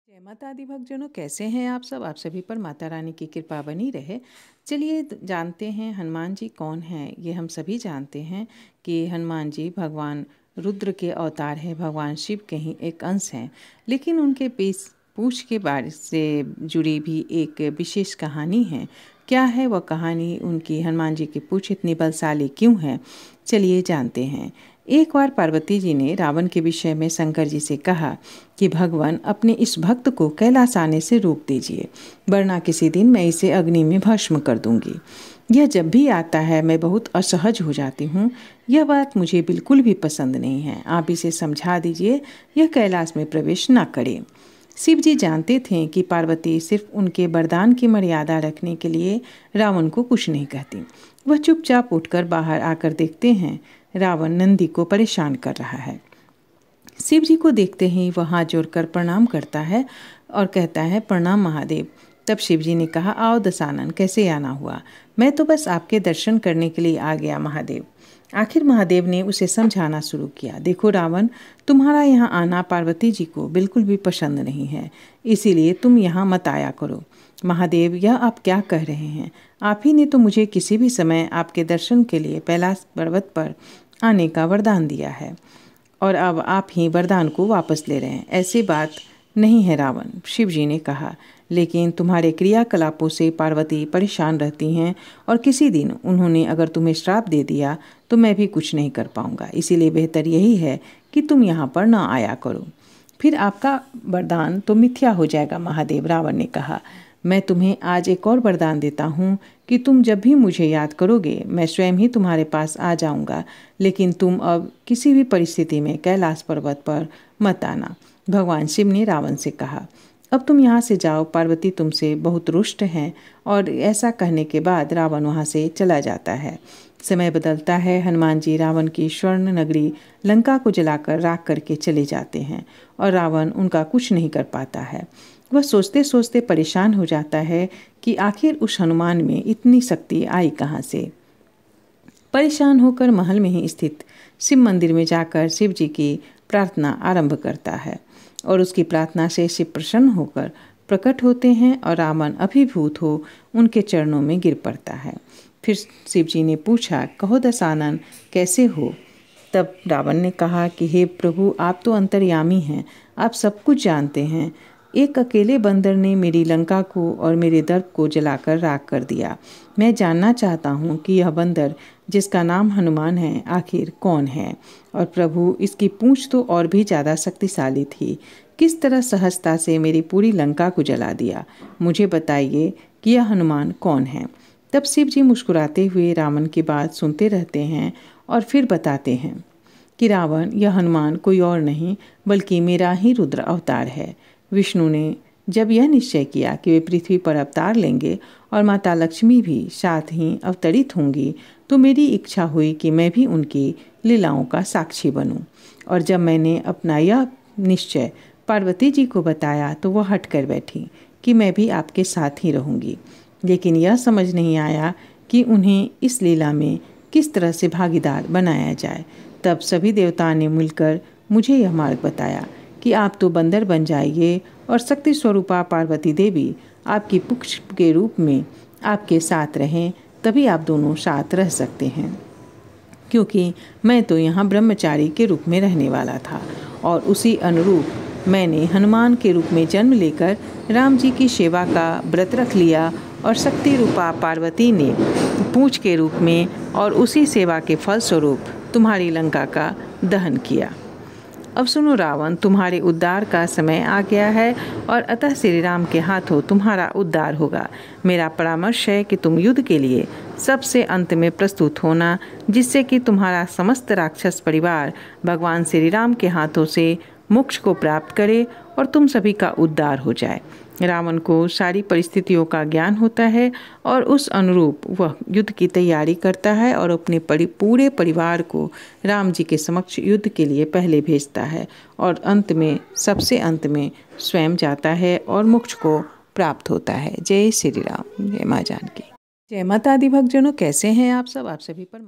जय माता आदि भक्तजनों, कैसे हैं आप सब। आप सभी पर माता रानी की कृपा बनी रहे। चलिए जानते हैं हनुमान जी कौन हैं। ये हम सभी जानते हैं कि हनुमान जी भगवान रुद्र के अवतार हैं, भगवान शिव के ही एक अंश हैं। लेकिन उनके पूछ के बारे से जुड़ी भी एक विशेष कहानी है। क्या है वह कहानी, उनकी हनुमान जी की पूछ इतनी बलशाली क्यों है, चलिए जानते हैं। एक बार पार्वती जी ने रावण के विषय में शंकर जी से कहा कि भगवान अपने इस भक्त को कैलाश आने से रोक दीजिए, वरना किसी दिन मैं इसे अग्नि में भस्म कर दूंगी। यह जब भी आता है मैं बहुत असहज हो जाती हूँ। यह बात मुझे बिल्कुल भी पसंद नहीं है। आप इसे समझा दीजिए, यह कैलाश में प्रवेश न करे। शिव जी जानते थे कि पार्वती सिर्फ उनके वरदान की मर्यादा रखने के लिए रावण को कुछ नहीं कहती। वह चुपचाप उठकर बाहर आकर देखते हैं रावण नंदी को परेशान कर रहा है। शिव जी को देखते ही वह हाथ जोड़कर प्रणाम करता है और कहता है, प्रणाम महादेव। तब शिव जी ने कहा, आओ दशानन, कैसे आना हुआ। मैं तो बस आपके दर्शन करने के लिए आ गया महादेव। आखिर महादेव ने उसे समझाना शुरू किया, देखो रावण, तुम्हारा यहाँ आना पार्वती जी को बिल्कुल भी पसंद नहीं है, इसीलिए तुम यहाँ मत आया करो। महादेव, यह आप क्या कह रहे हैं। आप ही ने तो मुझे किसी भी समय आपके दर्शन के लिए कैलाश पर्वत पर आने का वरदान दिया है और अब आप ही वरदान को वापस ले रहे हैं। ऐसी बात नहीं है रावण, शिव जी ने कहा। लेकिन तुम्हारे क्रियाकलापों से पार्वती परेशान रहती हैं और किसी दिन उन्होंने अगर तुम्हें श्राप दे दिया तो मैं भी कुछ नहीं कर पाऊंगा। इसीलिए बेहतर यही है कि तुम यहाँ पर ना आया करो, फिर आपका वरदान तो मिथ्या हो जाएगा महादेव। रावण ने कहा, मैं तुम्हें आज एक और वरदान देता हूँ कि तुम जब भी मुझे याद करोगे मैं स्वयं ही तुम्हारे पास आ जाऊँगा, लेकिन तुम अब किसी भी परिस्थिति में कैलाश पर्वत पर मत आना। भगवान शिव ने रावण से कहा, अब तुम यहाँ से जाओ, पार्वती तुमसे बहुत रुष्ट हैं। और ऐसा कहने के बाद रावण वहाँ से चला जाता है। समय बदलता है। हनुमान जी रावण की स्वर्ण नगरी लंका को जलाकर राख करके चले जाते हैं और रावण उनका कुछ नहीं कर पाता है। वह सोचते सोचते परेशान हो जाता है कि आखिर उस हनुमान में इतनी शक्ति आई कहाँ से। परेशान होकर महल में ही स्थित शिव मंदिर में जाकर शिव जी की प्रार्थना आरंभ करता है और उसकी प्रार्थना से शिव प्रसन्न होकर प्रकट होते हैं और रावण अभिभूत हो उनके चरणों में गिर पड़ता है। फिर शिव जी ने पूछा, कहो दशानन, कैसे हो। तब रावण ने कहा कि हे प्रभु, आप तो अंतर्यामी हैं, आप सब कुछ जानते हैं। एक अकेले बंदर ने मेरी लंका को और मेरे दर्प को जलाकर राख कर दिया। मैं जानना चाहता हूँ कि यह बंदर जिसका नाम हनुमान है आखिर कौन है। और प्रभु, इसकी पूंछ तो और भी ज़्यादा शक्तिशाली थी। किस तरह सहजता से मेरी पूरी लंका को जला दिया। मुझे बताइए कि यह हनुमान कौन है। तब शिव जी मुस्कुराते हुए रावण की बात सुनते रहते हैं और फिर बताते हैं कि रावण, यह हनुमान कोई और नहीं बल्कि मेरा ही रुद्र अवतार है। विष्णु ने जब यह निश्चय किया कि वे पृथ्वी पर अवतार लेंगे और माता लक्ष्मी भी साथ ही अवतरित होंगी, तो मेरी इच्छा हुई कि मैं भी उनकी लीलाओं का साक्षी बनूं। और जब मैंने अपना यह निश्चय पार्वती जी को बताया तो वह हट कर बैठी कि मैं भी आपके साथ ही रहूंगी। लेकिन यह समझ नहीं आया कि उन्हें इस लीला में किस तरह से भागीदार बनाया जाए। तब सभी देवताओं ने मिलकर मुझे यह मार्ग बताया कि आप तो बंदर बन जाइए और शक्ति स्वरूपा पार्वती देवी आपकी पुक्ष के रूप में आपके साथ रहें, तभी आप दोनों साथ रह सकते हैं। क्योंकि मैं तो यहाँ ब्रह्मचारी के रूप में रहने वाला था और उसी अनुरूप मैंने हनुमान के रूप में जन्म लेकर राम जी की सेवा का व्रत रख लिया और शक्ति रूपा पार्वती ने पूंछ के रूप में और उसी सेवा के फलस्वरूप तुम्हारी लंका का दहन किया। अब सुनो रावण, तुम्हारे उद्धार का समय आ गया है और अतः श्री राम के हाथों तुम्हारा उद्धार होगा। मेरा परामर्श है कि तुम युद्ध के लिए सबसे अंत में प्रस्तुत होना, जिससे कि तुम्हारा समस्त राक्षस परिवार भगवान श्री राम के हाथों से मोक्ष को प्राप्त करे और तुम सभी का उद्धार हो जाए। रावण को सारी परिस्थितियों का ज्ञान होता है और उस अनुरूप वह युद्ध की तैयारी करता है और अपने पूरे परिवार को राम जी के समक्ष युद्ध के लिए पहले भेजता है और अंत में, सबसे अंत में स्वयं जाता है और मोक्ष को प्राप्त होता है। जय श्री राम, जय माँ जानकी। जय माता आदि भक्तजनों, कैसे हैं आप सब। आप सभी पर